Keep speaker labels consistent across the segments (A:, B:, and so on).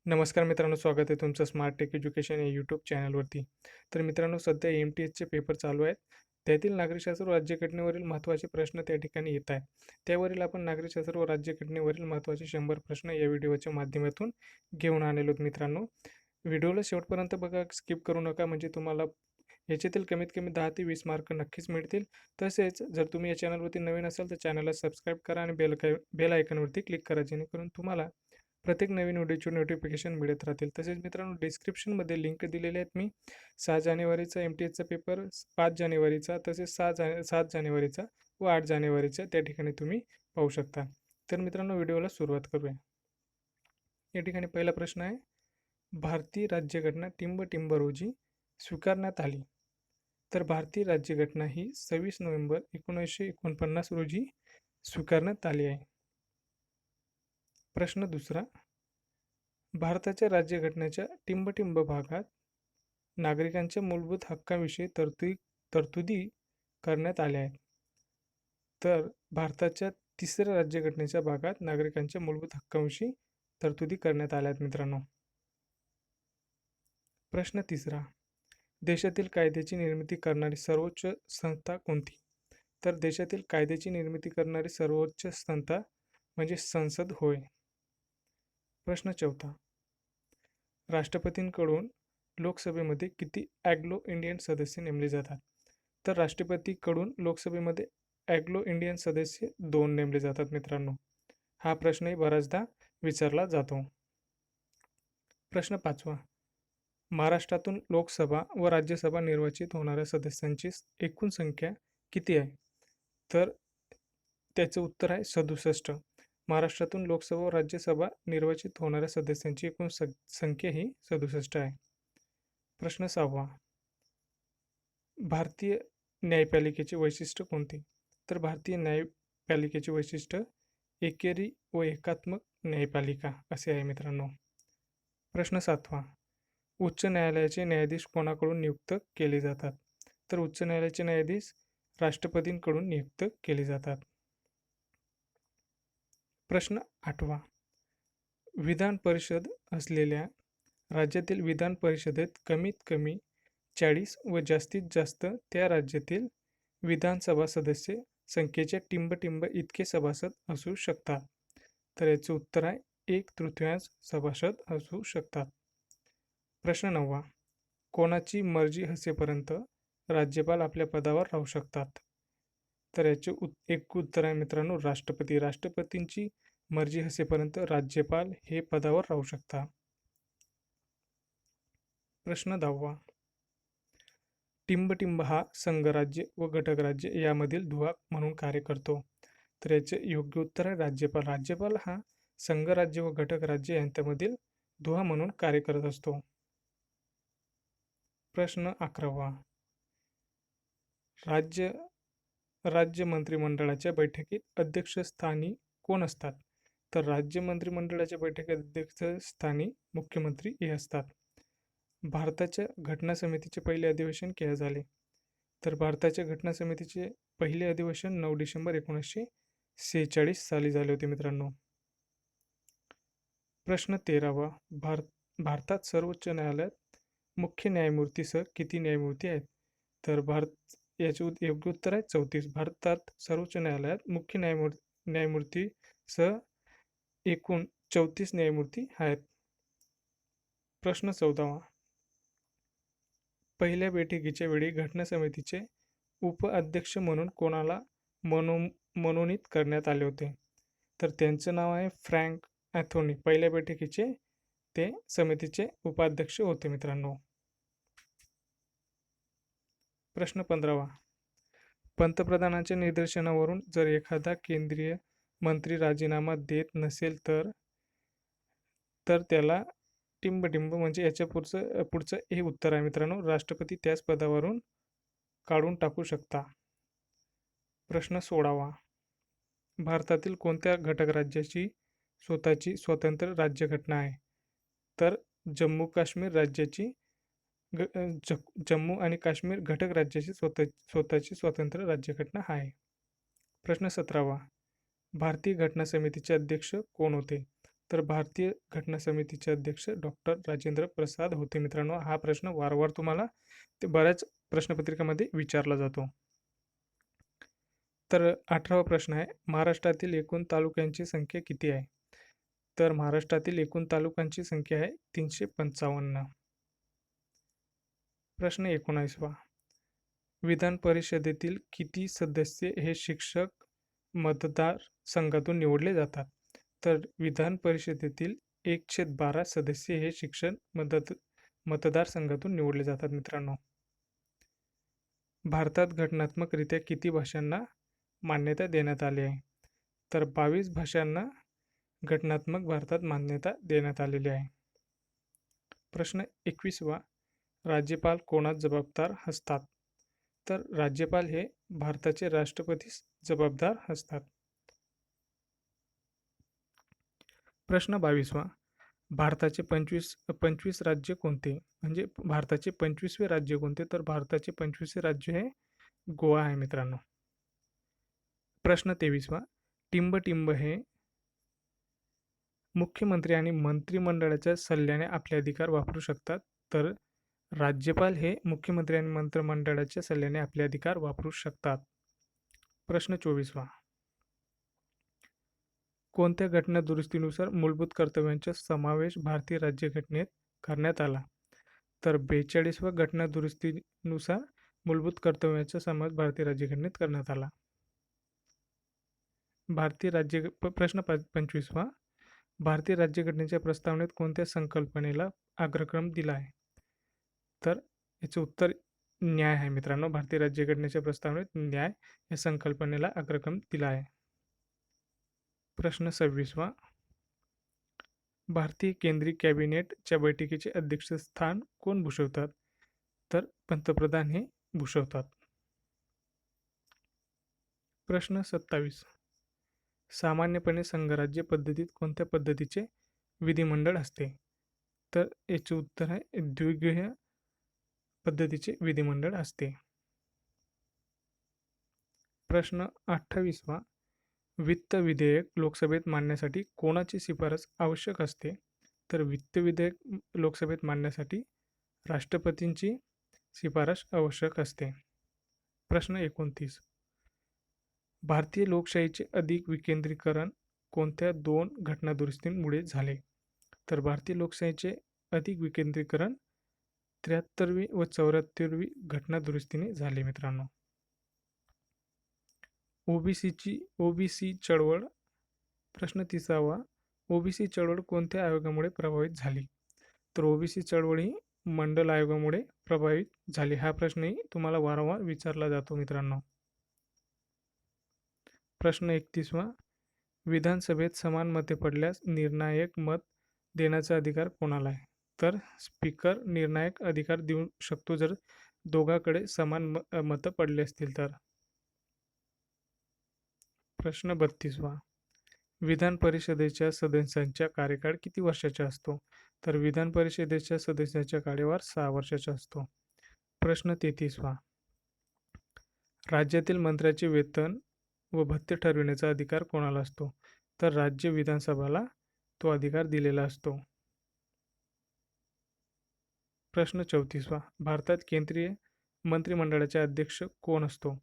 A: नमस्कार मित्रांनो, स्वागत आहे तुमचं स्मार्ट टेक एज्युकेशन या यूट्यूब चॅनलवरती. तर मित्रांनो, सध्या एम-टी-एसचे पेपर चालू आहेत. त्यातील नागरिकशास्त्र व राज्यघटनेवरील महत्त्वाचे प्रश्न त्या ठिकाणी येत आहेत. त्यावरील आपण नागरिकशास्त्र व राज्यघटनेवरील महत्त्वाचे 100 प्रश्न या व्हिडिओच्या माध्यमातून घेऊन आलेलो आहोत मित्रांनो. व्हिडिओला शेवटपर्यंत बघा, स्किप करू नका, म्हणजे तुम्हाला याच्यातील कमीत कमी 10 ते 20 मार्क नक्कीच मिळतील. तसेच जर तुम्ही या चॅनलवरती नवीन असाल तर चॅनलला सबस्क्राईब करा आणि बेल आयकॉनवरती क्लिक करा, जेणेकरून तुम्हाला प्रत्येक नवीन व्हिडिओचे नोटिफिकेशन मिळत राहतील. तसेच मित्रांनो, डिस्क्रिप्शनमध्ये लिंक दिलेले आहेत मी. 6 जानेवारीचा एम-टी-एसचा पेपर, 5 जानेवारीचा, तसेच 7 जानेवारीचा व 8 जानेवारीचा त्या ठिकाणी तुम्ही पाहू शकता. तर मित्रांनो, व्हिडिओला सुरुवात करूया. या ठिकाणी पहिला प्रश्न आहे, भारतीय राज्यघटना टिंब रोजी स्वीकारण्यात आली. तर भारतीय राज्यघटना ही 26 नोव्हेंबर 1949 रोजी स्वीकारण्यात आली आहे. प्रश्न दुसरा, भारताच्या राज्यघटनेच्या टिंब भागात नागरिकांच्या मूलभूत हक्कांविषयी तरतुदी करण्यात आल्या आहेत. तर भारताच्या तिसऱ्या राज्यघटनेच्या भागात नागरिकांच्या मूलभूत हक्कांविषयी तरतुदी करण्यात आल्या आहेत मित्रांनो. प्रश्न तिसरा, देशातील कायद्याची निर्मिती करणारी सर्वोच्च संस्था कोणती? तर देशातील कायद्याची निर्मिती करणारी सर्वोच्च संस्था म्हणजे संसद होय. प्रश्न चौथा, राष्ट्रपतींकडून लोकसभेमध्ये किती ॲग्लो इंडियन सदस्य नेमले जातात? तर राष्ट्रपतीकडून लोकसभेमध्ये ॲग्लो इंडियन सदस्य 2 नेमले जातात मित्रांनो. हा प्रश्नही बऱ्याचदा विचारला जातो. प्रश्न पाचवा, महाराष्ट्रातून लोकसभा व राज्यसभा निर्वाचित होणाऱ्या सदस्यांची एकूण संख्या किती आहे? तर त्याचं उत्तर आहे 67. महाराष्ट्रातून लोकसभा व राज्यसभा निर्वाचित होणाऱ्या सदस्यांची एकूण संख्या ही 67 आहे. प्रश्न 6वा, भारतीय न्यायपालिकेचे वैशिष्ट्य कोणते? तर भारतीय न्यायपालिकेचे वैशिष्ट्य एकेरी व एकात्मक न्यायपालिका असे आहे मित्रांनो. प्रश्न 7वा, उच्च न्यायालयाचे न्यायाधीश कोणाकडून नियुक्त केले जातात? तर उच्च न्यायालयाचे न्यायाधीश राष्ट्रपतींकडून नियुक्त केले जातात. प्रश्न 8वा, विधान परिषद असलेल्या राज्यातील विधान परिषदेत कमीत कमी 40 व जास्तीत जास्त त्या राज्यातील विधानसभा सदस्य संख्येच्या टिंब इतके सभासद असू शकतात. तर याचे उत्तर आहे 1/3 सभासद असू शकतात. प्रश्न 9वा, कोणाची मर्जी असेपर्यंत राज्यपाल आपल्या पदावर राहू शकतात? तर याचे एक उत्तर आहे मित्रांनो, राष्ट्रपतींची मर्जी असेपर्यंत राज्यपाल हे पदावर राहू शकतात. प्रश्न 10वा, टिंब हा संघराज्य व घटक राज्य यामधील दुवा म्हणून कार्य करतो. तर याचे योग्य उत्तर आहे राज्यपाल. राज्यपाल हा संघराज्य व घटक राज्य यांच्यामधील दुवा म्हणून कार्य करत असतो. प्रश्न 11वा, राज्य मंत्रिमंडळाच्या बैठकीत अध्यक्षस्थानी कोण असतात? तर राज्य मंत्रिमंडळाच्या बैठकीत अध्यक्षस्थानी मुख्यमंत्री हे असतात. भारताच्या घटना समितीचे पहिले अधिवेशन केव्हा झाले? तर भारताच्या घटना समितीचे पहिले अधिवेशन 9 डिसेंबर 1946 साली झाले होते मित्रांनो. प्रश्न 13वा, भारतात सर्वोच्च न्यायालयात मुख्य न्यायमूर्तीसह किती न्यायमूर्ती आहेत? तर याचे योग्य उत्तर आहे 34. भारतात सर्वोच्च न्यायालयात मुख्य न्यायमूर्तीसह एकूण 34 न्यायमूर्ती आहेत. प्रश्न 14वा, पहिल्या बैठकीच्या वेळी घटना समितीचे उपाध्यक्ष म्हणून कोणाला मनोनीत करण्यात आले होते? तर त्यांचं नाव आहे फ्रँक अँथोनी. पहिल्या बैठकीचे ते समितीचे उपाध्यक्ष होते मित्रांनो. प्रश्न 15वा, पंतप्रधानांच्या निर्देशनावरून जर एखादा केंद्रीय मंत्री राजीनामा देत नसेल तर त्याला टिंब म्हणजे याच्या पुढचं हे उत्तर आहे मित्रांनो, राष्ट्रपती त्याच पदावरून काढून टाकू शकता. प्रश्न 16वा, भारतातील कोणत्या घटक राज्याची स्वतःची स्वतंत्र राज्यघटना आहे? तर जम्मू काश्मीर राज्याची जम्मू आणि काश्मीर घटक राज्याची स्वतःची स्वतंत्र राज्यघटना आहे. प्रश्न 17वा, भारतीय घटना समितीचे अध्यक्ष कोण होते? तर भारतीय घटना समितीचे अध्यक्ष डॉक्टर राजेंद्र प्रसाद होते मित्रांनो. हा प्रश्न वारंवार तुम्हाला ते बऱ्याच प्रश्नपत्रिकामध्ये विचारला जातो. तर 18वा प्रश्न आहे, महाराष्ट्रातील एकूण तालुक्यांची संख्या किती आहे? तर महाराष्ट्रातील एकूण तालुक्यांची संख्या आहे 355. प्रश्न 19वा, विधान परिषदेतील किती सदस्य हे शिक्षक मतदार संघातून निवडले जातात? तर विधान परिषदेतील 1/12 सदस्य हे शिक्षण मतदारसंघातून निवडले जातात मित्रांनो. भारतात घटनात्मकरित्या किती भाषांना मान्यता देण्यात आली आहे? तर 22 भाषांना घटनात्मक भारतात मान्यता देण्यात आलेली आहे. प्रश्न 21वा, राज्यपाल कोणास जबाबदार असतात? तर राज्यपाल हे भारताचे राष्ट्रपतीस जबाबदार असतात. प्रश्न 22वा, भारताचे 25 राज्य कोणते? म्हणजे भारताचे 25वे राज्य कोणते? तर भारताचे 25वे राज्य हे गोवा आहे मित्रांनो. प्रश्न 23वा, टिंब हे मुख्यमंत्री आणि मंत्रिमंडळाच्या सल्ल्याने आपले अधिकार वापरू शकतात. तर राज्यपाल हे मुख्यमंत्री आणि मंत्रिमंडळाच्या सल्ल्याने आपले अधिकार वापरू शकतात. प्रश्न 24वा, कोणत्या घटना दुरुस्तीनुसार मूलभूत कर्तव्यांचा समावेश भारतीय राज्यघटनेत करण्यात आला? तर 42व्या घटना दुरुस्तीनुसार मूलभूत कर्तव्यांचा समावेश भारतीय राज्यघटनेत करण्यात आला. प्रश्न 25वा, भारतीय राज्यघटनेच्या प्रस्तावनेत कोणत्या संकल्पनेला अग्रक्रम दिला आहे? तर याचं उत्तर न्याय आहे मित्रांनो. भारतीय राज्यघटनेच्या प्रस्तावनेत न्याय या संकल्पनेला अग्रक्रम दिला आहे. प्रश्न 26वा, भारतीय केंद्रीय कॅबिनेटच्या बैठकीचे अध्यक्षस्थान कोण भूषवतात? तर पंतप्रधान हे भूषवतात. प्रश्न 27, सामान्यपणे संघराज्य पद्धतीत कोणत्या पद्धतीचे विधिमंडळ असते? तर याचे उत्तर आहे द्विगृह पद्धतीचे विधिमंडळ असते. प्रश्न 28वा, वित्त विधेयक लोकसभेत मांडण्यासाठी कोणाची शिफारस आवश्यक असते? तर वित्त विधेयक लोकसभेत मांडण्यासाठी राष्ट्रपतींची शिफारस आवश्यक असते. प्रश्न 29, भारतीय लोकशाहीचे अधिक विकेंद्रीकरण कोणत्या 2 घटनादुरुस्तींमुळे झाले? तर भारतीय लोकशाहीचे अधिक विकेंद्रीकरण 73वी व 74वी घटनादुरुस्तीने झाले मित्रांनो. ओबीसी चळवळ. प्रश्न 30वा, ओबीसी चळवळ कोणत्या आयोगामुळे प्रभावित झाली? तर ओबीसी चळवळ ही मंडल आयोगामुळे प्रभावित झाली. हा प्रश्नही तुम्हाला वारंवार विचारला जातो मित्रांनो. प्रश्न 31वा, विधानसभेत समान मते पडल्यास निर्णायक मत देण्याचा अधिकार कोणाला आहे? तर स्पीकर निर्णायक अधिकार देऊ शकतो जर दोघांकडे समान मतं पडले असतील तर. प्रश्न 32वा, विधान परिषदेच्या सदस्यांचा कार्यकाळ किती वर्षाचा असतो? तर विधान परिषदेच्या सदस्याचा कार्यकाळ 6 वर्षाचा असतो. प्रश्न 33वा, राज्यातील मंत्र्याचे वेतन व भत्ते ठरविण्याचा अधिकार कोणाला असतो? तर राज्य विधानसभाला तो अधिकार दिलेला असतो. प्रश्न 34वा, भारतात केंद्रीय मंत्रिमंडळाचा अध्यक्ष कोण असतो?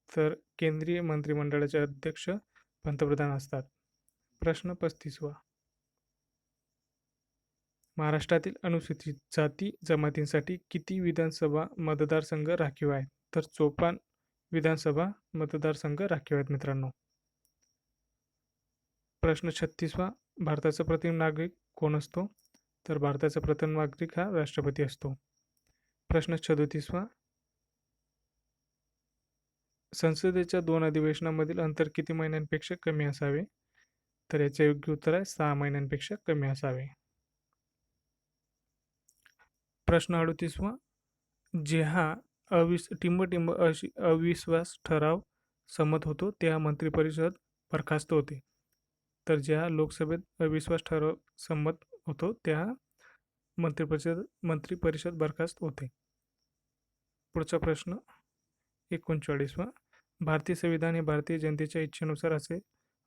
A: तर केंद्रीय मंत्रिमंडळाचे अध्यक्ष पंतप्रधान असतात. प्रश्न 35वा, महाराष्ट्रातील अनुसूचित जाती जमातींसाठी किती विधानसभा मतदारसंघ राखीव आहेत? तर 54 विधानसभा मतदारसंघ राखीव आहेत मित्रांनो. प्रश्न 36वा, भारताचा प्रथम नागरिक कोण असतो? तर भारताचा प्रथम नागरिक हा राष्ट्रपती असतो. प्रश्न 37वा, संसदेच्या 2 अधिवेशनामधील अंतर किती महिन्यांपेक्षा कमी असावे? तर याचे योग्य उत्तर आहे 6 महिन्यांपेक्षा कमी असावे. प्रश्न 38वा, जेव्हा टिंब अविश्वास ठराव संमत होतो तेव्हा मंत्रिपरिषद बरखास्त होते. तर जेव्हा लोकसभेत अविश्वास ठराव संमत होतो तेव्हा मंत्रिपरिषद बरखास्त होते. पुढचा प्रश्न 39वा, भारतीय संविधान हे भारतीय जनतेच्या इच्छेनुसार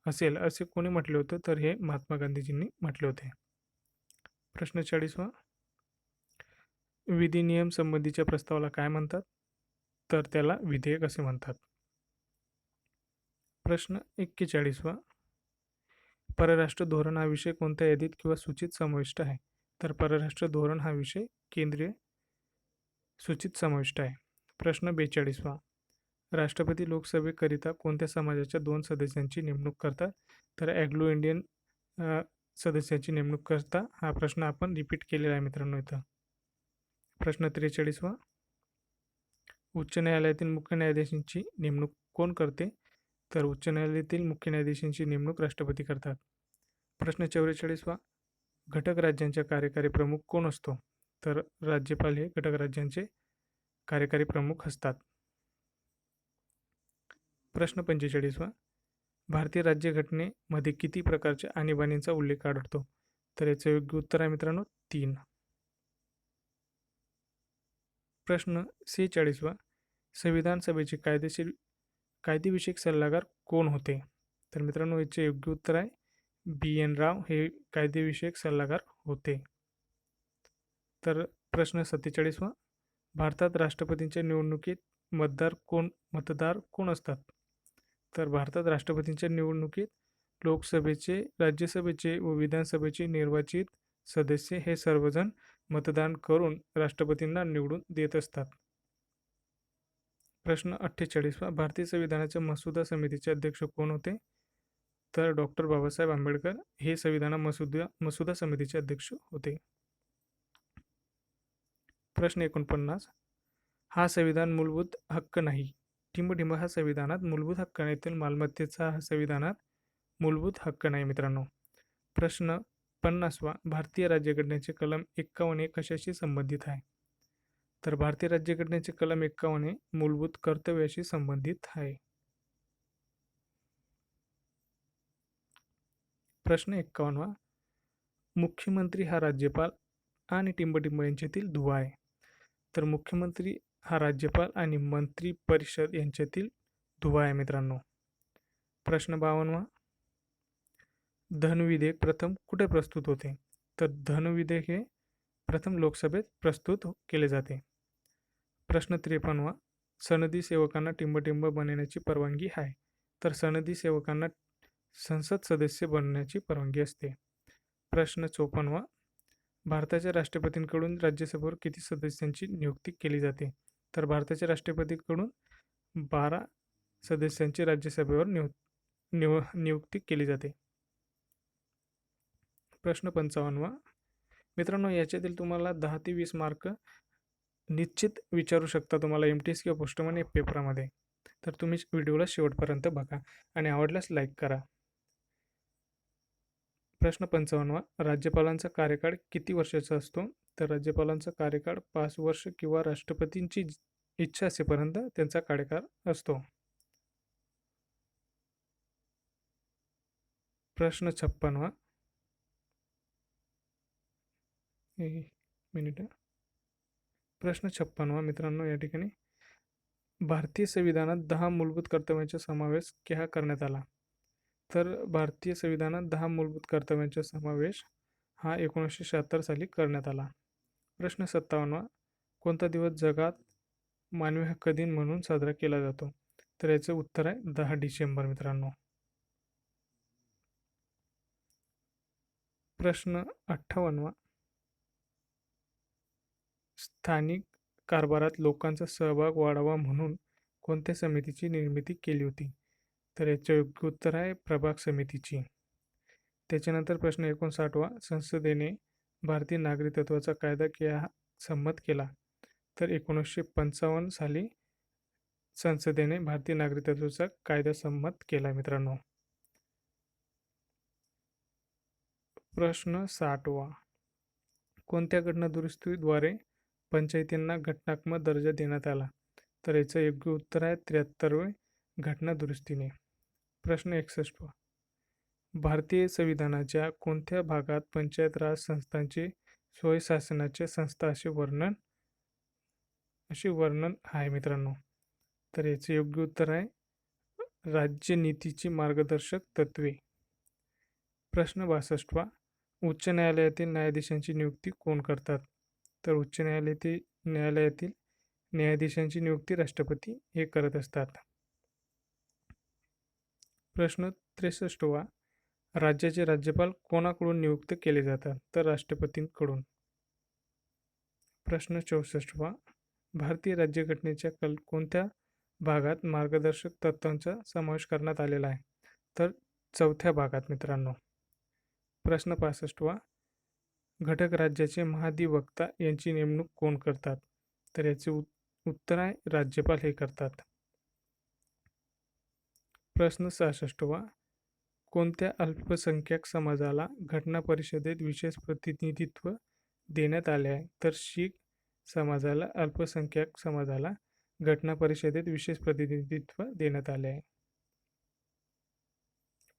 A: असेल असे कोणी म्हटले होते? तर हे महात्मा गांधीजींनी म्हटले होते. प्रश्न 40वा, विधिनियम संबंधीच्या प्रस्तावाला काय म्हणतात? तर त्याला विधेयक असे म्हणतात. प्रश्न 41वा, परराष्ट्र धोरण हा विषय कोणत्या यादीत किंवा सूचीत समाविष्ट आहे? तर परराष्ट्र धोरण हा विषय केंद्रीय सूचीत समाविष्ट आहे. प्रश्न 42वा, राष्ट्रपती लोकसभेकरिता कोणत्या समाजाच्या 2 सदस्यांची नेमणूक करतात? तर ॲग्लो इंडियन सदस्याची नेमणूक करता. हा प्रश्न आपण रिपीट केलेला आहे मित्रांनो इथं. प्रश्न 43वा, उच्च न्यायालयातील मुख्य न्यायाधीशांची नेमणूक कोण करते? तर उच्च न्यायालयातील मुख्य न्यायाधीशांची नेमणूक राष्ट्रपती करतात. प्रश्न 44वा, घटक राज्यांच्या कार्यकारी प्रमुख कोण असतो? तर राज्यपाल हे घटक राज्यांचे कार्यकारी प्रमुख असतात. प्रश्न 45वा, भारतीय राज्यघटनेमध्ये किती प्रकारच्या आणीबाणींचा उल्लेख आढळतो? तर याचं योग्य उत्तर आहे मित्रांनो 3. प्रश्न 46वा, संविधान सभेचे कायदेविषयक सल्लागार कोण होते? तर मित्रांनो याचे योग्य उत्तर आहे BN राव हे कायदेविषयक सल्लागार होते. तर प्रश्न 47वा, भारतात राष्ट्रपतींच्या निवडणुकीत मतदार कोण असतात? तर भारतात राष्ट्रपतींच्या निवडणुकीत लोकसभेचे, राज्यसभेचे व विधानसभेचे निर्वाचित सदस्य हे सर्वजण मतदान करून राष्ट्रपतींना निवडून देत असतात. प्रश्न 48वा, भारतीय संविधानाच्या मसुदा समितीचे अध्यक्ष कोण होते? तर डॉक्टर बाबासाहेब आंबेडकर हे मसुदा समितीचे अध्यक्ष होते. प्रश्न 49, हा संविधान मूलभूत हक्क नाही. टिंबटिंब हा संविधानात मूलभूत हक्क नाही, तर मालमत्तेचा हा संविधानात मूलभूत हक्क नाही मित्रांनो. प्रश्न 50वा, भारतीय राज्यघटनेचे कलम 51 हे कशाशी संबंधित आहे? तर भारतीय राज्यघटनेचे कलम 51 हे मूलभूत कर्तव्याशी संबंधित आहे. प्रश्न 51वा, मुख्यमंत्री हा राज्यपाल आणि टिंबटिंब यांच्यातील दुवा आहे. तर मुख्यमंत्री हा राज्यपाल आणि मंत्री परिषद यांच्यातील दुवा आहे मित्रांनो. प्रश्न 52वा, धनविधेयक प्रथम कुठे प्रस्तुत होते? तर धनविधेयक हे प्रथम लोकसभेत प्रस्तुत केले जाते. प्रश्न 53वा, सनदी सेवकांना टिंबटिंब बनवण्याची परवानगी आहे. तर सनदी सेवकांना संसद सदस्य बनण्याची परवानगी असते. प्रश्न 54वा, भारताच्या राष्ट्रपतींकडून राज्यसभेवर किती सदस्यांची नियुक्ती केली जाते? तर भारताच्या राष्ट्रपतीकडून 12 सदस्यांची राज्यसभेवर नियुक्ती केली जाते. प्रश्न 55वा, मित्रांनो याच्यातील तुम्हाला 10 ते 20 मार्क निश्चित विचारू शकता तुम्हाला MTS किंवा पोस्टमन या पेपरामध्ये. तर तुम्ही व्हिडिओला शेवटपर्यंत बघा आणि आवडल्यास लाईक करा. प्रश्न 55वा, राज्यपालांचा कार्यकाळ किती वर्षाचा असतो? तर राज्यपालांचा कार्यकाळ 5 वर्ष किंवा राष्ट्रपतींची इच्छा असेपर्यंत त्यांचा कार्यकाळ असतो. प्रश्न 56वा, एक मिनिट. प्रश्न 56वा मित्रांनो या ठिकाणी, भारतीय संविधानात 10 मूलभूत कर्तव्यांचा समावेश केव्हा करण्यात आला? तर भारतीय संविधानात 10 मूलभूत कर्तव्यांचा समावेश हा 1976 साली करण्यात आला. प्रश्न 57वा, कोणता दिवस जगात मानवी हक्क दिन म्हणून साजरा केला जातो? तर याचं उत्तर आहे 10 डिसेंबर मित्रांनो. प्रश्न 58वा, स्थानिक कारभारात लोकांचा सहभाग वाढावा म्हणून कोणत्या समितीची निर्मिती केली होती? तर याचे योग्य उत्तर आहे प्रभाग समितीची. त्याच्यानंतर प्रश्न 59वा, संसदेने भारतीय नागरिकत्वाचा कायदा केव्हा संमत केला? तर 1955 साली संसदेने भारतीय नागरिकत्वाचा कायदा संमत केला मित्रांनो. प्रश्न 60वा, कोणत्या घटनादुरुस्तीद्वारे पंचायतींना घटनात्मक दर्जा देण्यात आला? तर याचं योग्य उत्तर आहे 73वे घटनादुरुस्तीने. प्रश्न 61वा, भारतीय संविधानाच्या कोणत्या भागात पंचायत राज संस्थांचे स्वयंशासनाच्या संस्था असे वर्णन आहे मित्रांनो? तर याचे योग्य उत्तर आहे राज्यनीतीची मार्गदर्शक तत्त्वे. प्रश्न 62 उच्च न्यायालयातील न्यायाधीशांची नियुक्ती कोण करतात? तर उच्च न्यायालयातील न्यायाधीशांची नियुक्ती राष्ट्रपती हे करत असतात. प्रश्न 63 राज्याचे राज्यपाल कोणाकडून नियुक्त केले जातात? तर राष्ट्रपतींकडून. प्रश्न 64 भारतीय राज्यघटनेच्या कोणत्या भागात मार्गदर्शक तत्त्वांचा समावेश करण्यात आलेला आहे? तर 4थ्या भागात मित्रांनो. प्रश्न 65 घटक राज्याचे महाधिवक्ता यांची नेमणूक कोण करतात? तर याचे उत्तर आहे राज्यपाल हे करतात. प्रश्न 66 कोणत्या अल्पसंख्याक समाजाला घटना परिषदेत विशेष प्रतिनिधित्व देण्यात आले आहे? तर शीख समाजाला अल्पसंख्याक समाजाला घटना परिषदेत विशेष प्रतिनिधित्व देण्यात आले आहे.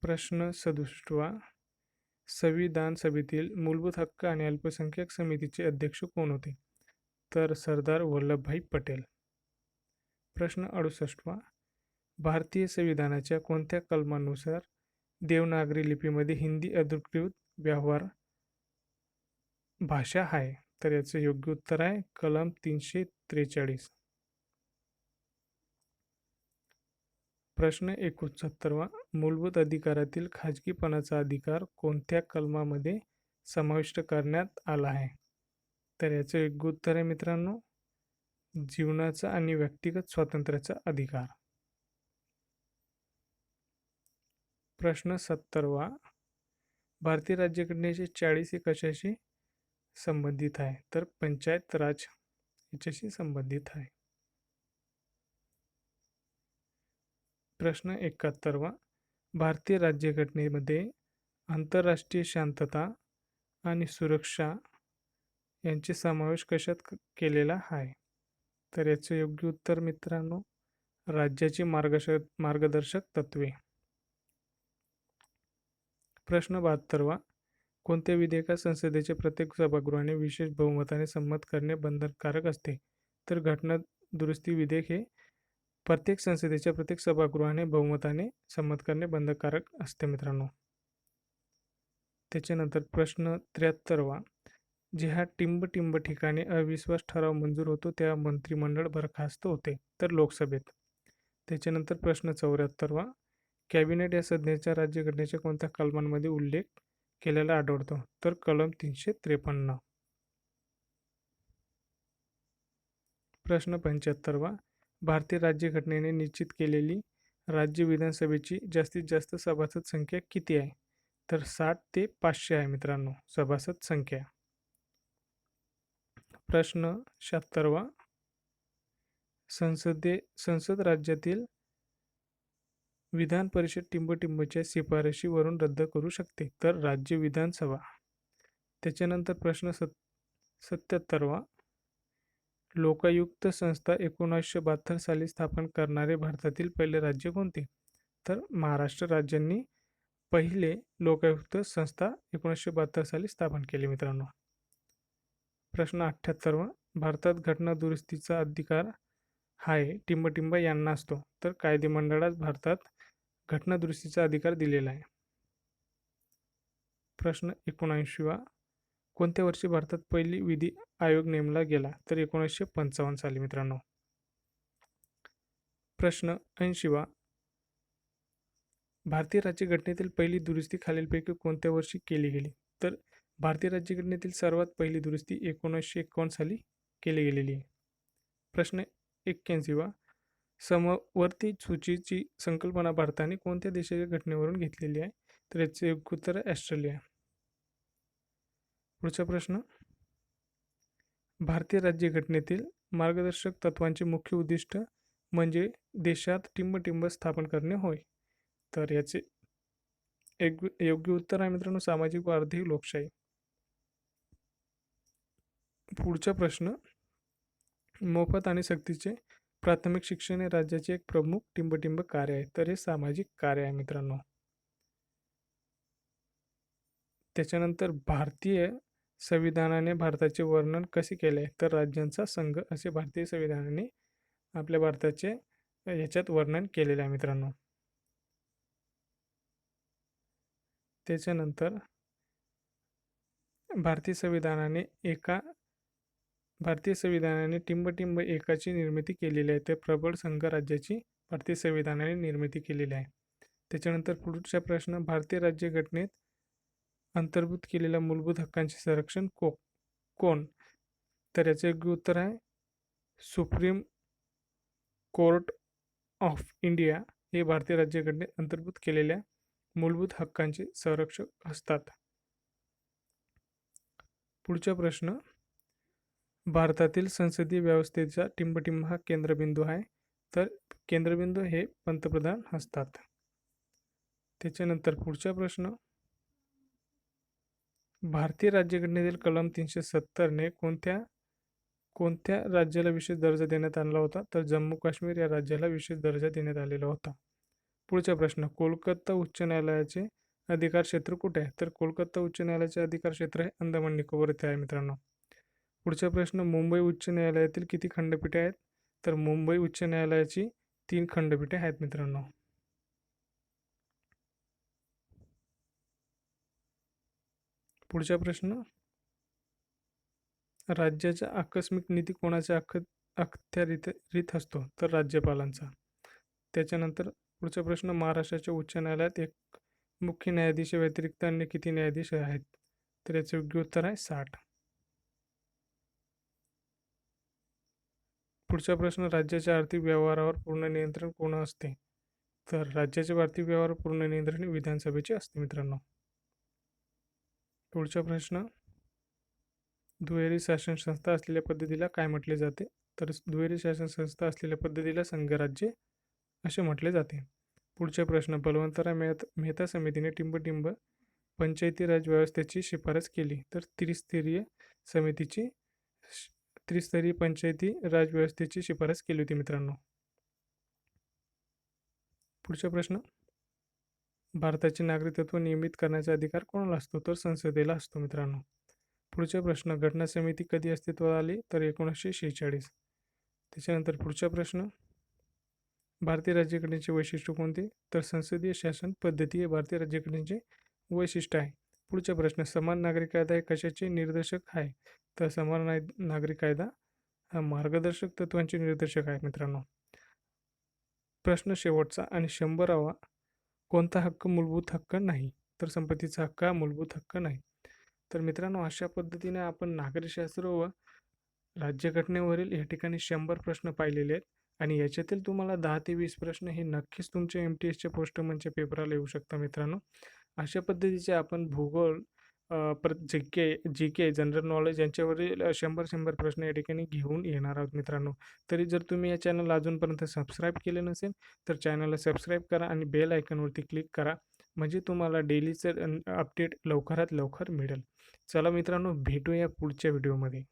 A: प्रश्न 67 संविधान सभेतील मूलभूत हक्क आणि अल्पसंख्याक समितीचे अध्यक्ष कोण होते? तर सरदार वल्लभभाई पटेल. प्रश्न 68 भारतीय संविधानाच्या कोणत्या कलमानुसार देवनागरी लिपीमध्ये हिंदी अधिकृत व्यवहार भाषा आहे? तर याचे योग्य उत्तर आहे कलम 343. प्रश्न 69 मूलभूत अधिकारातील खाजगीपणाचा अधिकार कोणत्या कलमामध्ये समाविष्ट करण्यात आला आहे? तर याचे योग्य उत्तर आहे मित्रांनो जीवनाचा आणि व्यक्तिगत स्वातंत्र्याचा अधिकार. प्रश्न 70 भारतीय राज्यघटनेचे 40 हे कशाशी संबंधित आहे? तर पंचायत राज याच्याशी संबंधित आहे. प्रश्न 71 भारतीय राज्यघटनेमध्ये आंतरराष्ट्रीय शांतता आणि सुरक्षा यांचे समावेश कशात केलेला आहे? तर याचे योग्य उत्तर मित्रांनो राज्याची मार्गदर्शक तत्त्वे. प्रश्न 72 कोणत्या विधेयकात संसदेच्या प्रत्येक सभागृहाने विशेष बहुमताने संमत करणे बंधनकारक असते? तर घटना दुरुस्ती विधेयक हे प्रत्येक सभागृहाने बहुमताने संमत करणे बंधनकारक असते मित्रांनो. त्याच्यानंतर प्रश्न 73 जेव्हा टिंब ठिकाणी अविश्वास ठराव मंजूर होतो तेव्हा मंत्रिमंडळ बरखास्त होते? तर लोकसभेत. त्याच्यानंतर प्रश्न 74 कॅबिनेट या संज्ञेचा राज्यघटनेच्या कोणत्या कलमांमध्ये उल्लेख केलेला आढळतो? तर कलम 353. प्रश्न 75 भारतीय राज्यघटनेने निश्चित केलेली राज्य विधानसभेची जास्तीत जास्त सभासद संख्या किती आहे? तर 60 ते 500 आहे मित्रांनो सभासद संख्या. प्रश्न 76 संसद राज्यातील विधान परिषद टिंबच्या शिफारशीवरून रद्द करू शकते? तर राज्य विधानसभा. त्याच्यानंतर प्रश्न 77 लोकायुक्त संस्था 1972 साली स्थापन करणारे भारतातील पहिले राज्य कोणते? तर महाराष्ट्र राज्यांनी पहिले लोकायुक्त संस्था 1972 साली स्थापन केली मित्रांनो. प्रश्न 78 भारतात घटना दुरुस्तीचा अधिकार आहे टिंब यांना असतो? तर कायदेमंडळात भारतात घटना दुरुस्तीचा अधिकार दिलेला आहे. प्रश्न 79 कोणत्या वर्षी भारतात पहिली विधी आयोग नेमला गेला? तर 1955 साली मित्रांनो. प्रश्न 80 भारतीय राज्यघटनेतील पहिली दुरुस्ती खालीलपैकी कोणत्या वर्षी केली गेली? तर भारतीय राज्यघटनेतील सर्वात पहिली दुरुस्ती 1951 साली केली गेलेली आहे. प्रश्न 81 समवर्ती सूचीची संकल्पना भारताने कोणत्या देशाच्या घटनेवरून घेतलेली आहे? तर याचे योग्य उत्तर ऑस्ट्रेलिया. पुढचा प्रश्न भारतीय राज्यघटनेतील मार्गदर्शक तत्वांचे मुख्य उद्दिष्ट म्हणजे देशात टिंब स्थापन करणे होय? तर याचे योग्य उत्तर आहे मित्रांनो सामाजिक व आर्थिक लोकशाही. पुढचा प्रश्न मोफत आणि सक्तीचे प्राथमिक शिक्षण हे राज्याचे एक प्रमुख टिंब कार्य आहे? तर हे सामाजिक कार्य आहे मित्रांनो. त्याच्यानंतर भारतीय संविधानाने भारताचे वर्णन कसे केले आहे? तर राज्यांचा संघ असे भारतीय संविधानाने आपल्या भारताचे याच्यात वर्णन केलेले आहे मित्रांनो. त्याच्यानंतर भारतीय संविधानाने एका भारतीय संविधानाने टिंब-टिंब एकाची निर्मिती केलेली आहे. तर प्रबळ संघराज्याची भारतीय संविधानाने निर्मिती केलेली आहे. त्याच्यानंतर पुढचा प्रश्न, भारतीय राज्यघटनेत अंतर्भूत केलेल्या मूलभूत हक्कांचे संरक्षण कोण? तर याचे योग्य उत्तर आहे सुप्रीम कोर्ट ऑफ इंडिया हे भारतीय राज्यघटनेत अंतर्भूत केलेल्या मूलभूत हक्कांचे संरक्षक असतात. पुढचा प्रश्न, भारतातील संसदीय व्यवस्थेचा टिंबटिंब हा केंद्रबिंदू आहे. तर केंद्रबिंदू हे पंतप्रधान असतात. त्याच्यानंतर पुढचा प्रश्न, भारतीय राज्यघटनेतील कलम 370ने कोणत्या राज्याला विशेष दर्जा देण्यात आला होता? तर जम्मू काश्मीर या राज्याला विशेष दर्जा देण्यात आलेला होता. पुढचा प्रश्न, कोलकाता उच्च न्यायालयाचे अधिकार क्षेत्र कुठे आहे? तर कोलकाता उच्च न्यायालयाचे अधिकार क्षेत्र हे अंदमान निकोबार येथे आहे मित्रांनो. पुढचा प्रश्न, मुंबई उच्च न्यायालयातील किती खंडपीठे आहेत? तर मुंबई उच्च न्यायालयाची 3 खंडपीठे आहेत मित्रांनो. पुढचा प्रश्न, राज्याचा आकस्मिक निधी कोणाच्या अखत्यारीत असतो? तर राज्यपालांचा. त्याच्यानंतर पुढचा प्रश्न, महाराष्ट्राच्या उच्च न्यायालयात एक मुख्य न्यायाधीशाव्यतिरिक्त अन्य किती न्यायाधीश आहेत? तर याचे योग्य उत्तर आहे 60. पुढचा प्रश्न, राज्याच्या आर्थिक व्यवहारावर पूर्ण नियंत्रण कोण असते? तर राज्याच्या आर्थिक व्यवहारावर पूर्ण नियंत्रण विधानसभेचे असते मित्रांनो. पुढचा प्रश्न, दुहेरी शासन संस्था असलेल्या पद्धतीला काय म्हटले जाते? तर दुहेरी शासन संस्था असलेल्या पद्धतीला संघराज्य असे म्हटले जाते. पुढचा प्रश्न, बलवंतराय मेहता समितीने टिंब-टिंब पंचायती राज व्यवस्थेची शिफारस केली. तर त्रिस्तरीय पंचायती राज व्यवस्थेची शिफारस केली होती मित्रांनो. पुढचा प्रश्न, भारताचे नागरिकत्व नियमित करण्याचा अधिकार कोणाला असतो? तर संसदेला असतो मित्रांनो. पुढचा प्रश्न, घटना समिती कधी अस्तित्वात आली? तर 1946. त्याच्यानंतर पुढचा प्रश्न, भारतीय राज्यघटनेचे वैशिष्ट्य कोणते? तर संसदीय शासन पद्धती हे भारतीय राज्यघटनेचे वैशिष्ट्य आहे. पुढचा प्रश्न, समान नागरिक कायदा हे कशाचे निर्देशक आहे? तर समान नागरिक कायदा हा मार्गदर्शक तत्वांचे निर्देशक आहे मित्रांनो. प्रश्न शेवटचा आणि 100वा, कोणता हक्क मूलभूत हक्क नाही? तर संपत्तीचा हक्क हा मूलभूत हक्क नाही. तर मित्रांनो, अशा पद्धतीने आपण नागरिकशास्त्र व राज्यघटनेवरील या ठिकाणी 100 प्रश्न पाहिलेले आहेत आणि याच्यातील तुम्हाला 10 ते 20 प्रश्न हे नक्कीच तुमच्या MTSच्या पोस्टमनच्या पेपराला येऊ शकता मित्रांनो. अशा पद्धतीचे आपण भूगोल, परत GK जनरल नॉलेज यांच्यावरील 100 प्रश्न या ठिकाणी घेऊन येणार आहोत मित्रांनो. तरी जर तुम्ही या चॅनल अजूनपर्यंत सबस्क्राईब केले नसेल तर चॅनलला सबस्क्राईब करा आणि बेल आयकॉनवरती क्लिक करा, म्हणजे तुम्हाला डेलीचं अपडेट लवकरात लवकर मिळेल. चला मित्रांनो, भेटूया पुढच्या व्हिडिओमध्ये.